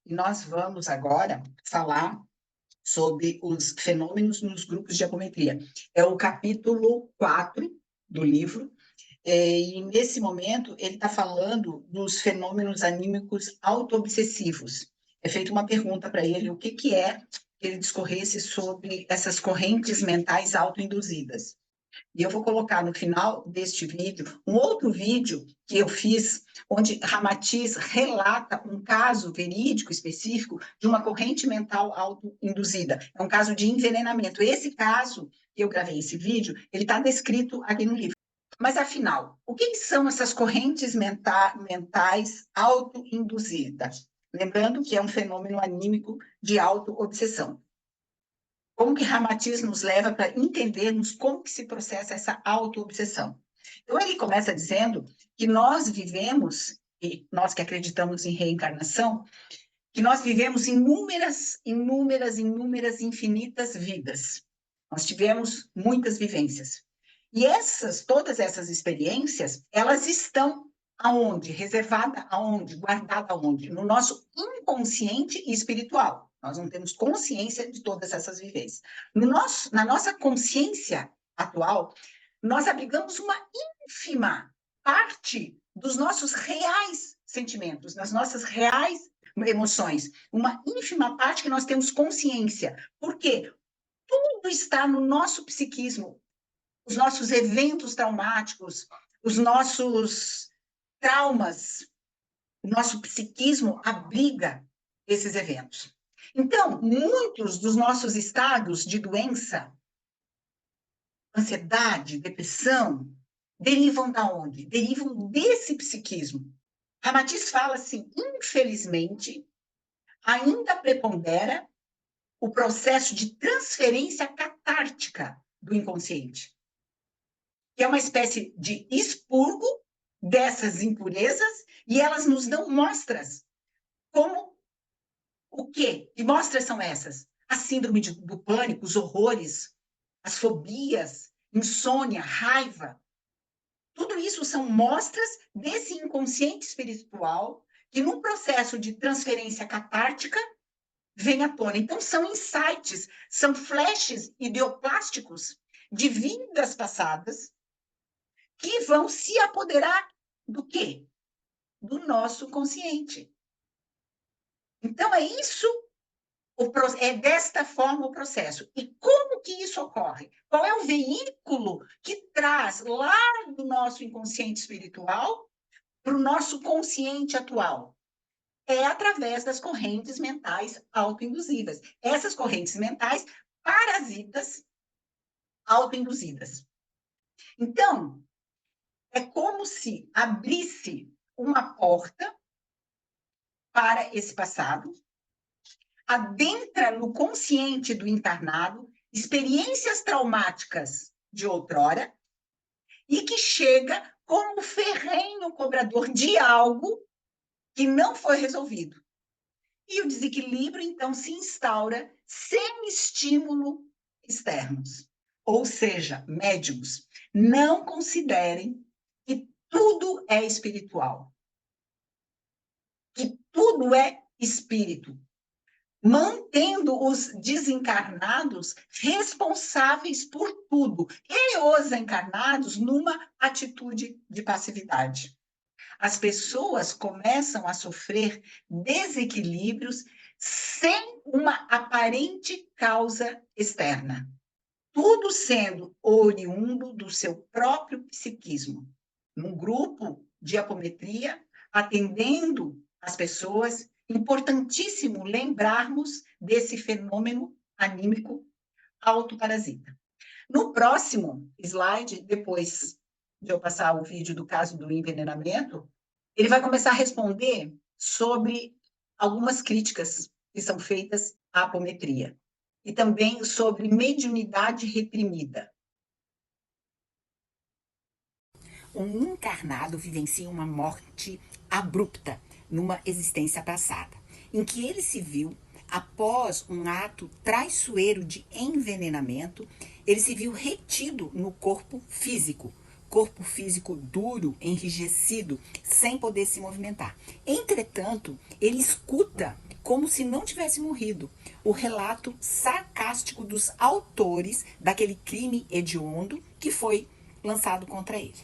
e nós vamos agora falar sobre os fenômenos nos grupos de apometria. É o capítulo 4 do livro, e nesse momento ele está falando dos fenômenos anímicos autoobsessivos. É feita uma pergunta para ele, o que é que ele discorresse sobre essas correntes mentais autoinduzidas. E eu vou colocar no final deste vídeo um outro vídeo que eu fiz, onde Ramatiz relata um caso verídico específico de uma corrente mental autoinduzida. É um caso de envenenamento. Esse caso, que eu gravei esse vídeo, ele está descrito aqui no livro. Mas, afinal, o que são essas correntes mentais autoinduzidas? Lembrando que é um fenômeno anímico de autoobsessão. Como que Ramatiz nos leva para entendermos como que se processa essa autoobsessão? Então, ele começa dizendo que nós vivemos, e nós que acreditamos em reencarnação, que nós vivemos inúmeras, infinitas vidas. Nós tivemos muitas vivências. E todas essas experiências, elas estão aonde? Reservada aonde? Guardada aonde? No nosso inconsciente e espiritual. Nós não temos consciência de todas essas vivências. Na nossa consciência atual, nós abrigamos uma ínfima parte dos nossos reais sentimentos, das nossas reais emoções. Uma ínfima parte que nós temos consciência. Por quê? Tudo está no nosso psiquismo. Os nossos eventos traumáticos, os nossos traumas, o nosso psiquismo abriga esses eventos. Então, muitos dos nossos estados de doença, ansiedade, depressão, derivam da onde? Derivam desse psiquismo. Ramatiz fala assim, infelizmente, ainda prepondera o processo de transferência catártica do inconsciente, que é uma espécie de expurgo dessas impurezas, e elas nos dão mostras. Como o quê? Que mostras são essas? A síndrome do pânico, os horrores, as fobias, insônia, raiva. Tudo isso são mostras desse inconsciente espiritual que, num processo de transferência catártica, vem à tona. Então, são insights, são flashes ideoplásticos de vidas passadas que vão se apoderar do quê? Do nosso consciente. Então, é isso, é desta forma o processo. E como que isso ocorre? Qual é o veículo que traz lá do nosso inconsciente espiritual para o nosso consciente atual? É através das correntes mentais autoinduzivas. Essas correntes mentais parasitas autoinduzidas. Então, é como se abrisse uma porta para esse passado, adentra no consciente do encarnado experiências traumáticas de outrora e que chega como ferrenho cobrador de algo que não foi resolvido. E o desequilíbrio, então, se instaura sem estímulo externos. Ou seja, médiums, não considerem que tudo é espiritual, que tudo é espírito, mantendo os desencarnados responsáveis por tudo, e os encarnados numa atitude de passividade. As pessoas começam a sofrer desequilíbrios sem uma aparente causa externa, tudo sendo oriundo do seu próprio psiquismo. Num grupo de apometria, atendendo as pessoas, importantíssimo lembrarmos desse fenômeno anímico autoparasita. No próximo slide, depois de eu passar o vídeo do caso do envenenamento, ele vai começar a responder sobre algumas críticas que são feitas à apometria e também sobre mediunidade reprimida. Um encarnado vivencia uma morte abrupta numa existência passada, em que ele se viu, após um ato traiçoeiro de envenenamento, ele se viu retido no corpo físico duro, enrijecido, sem poder se movimentar. Entretanto, ele escuta como se não tivesse morrido. O relato sarcástico dos autores daquele crime hediondo que foi lançado contra ele.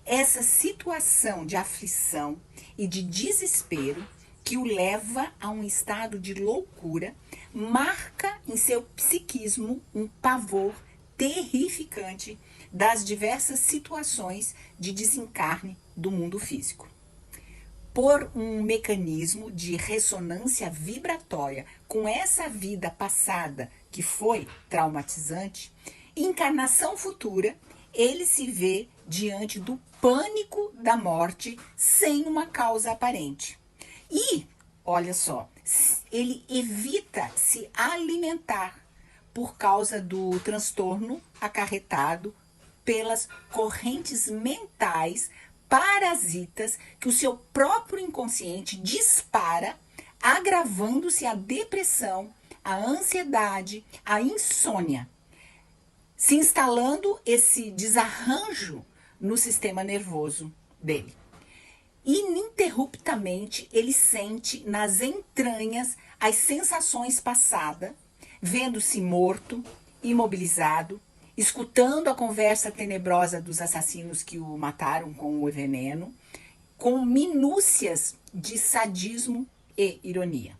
Essa situação de aflição e de desespero que o leva a um estado de loucura marca em seu psiquismo um pavor terrificante das diversas situações de desencarne do mundo físico. Por um mecanismo de ressonância vibratória com essa vida passada que foi traumatizante, encarnação futura, ele se vê diante do pânico da morte sem uma causa aparente. E, olha só, ele evita se alimentar por causa do transtorno acarretado pelas correntes mentais parasitas que o seu próprio inconsciente dispara, agravando-se a depressão, a ansiedade, a insônia, se instalando esse desarranjo no sistema nervoso dele. Ininterruptamente ele sente nas entranhas as sensações passadas, vendo-se morto, imobilizado, escutando a conversa tenebrosa dos assassinos que o mataram com o veneno, com minúcias de sadismo e ironia.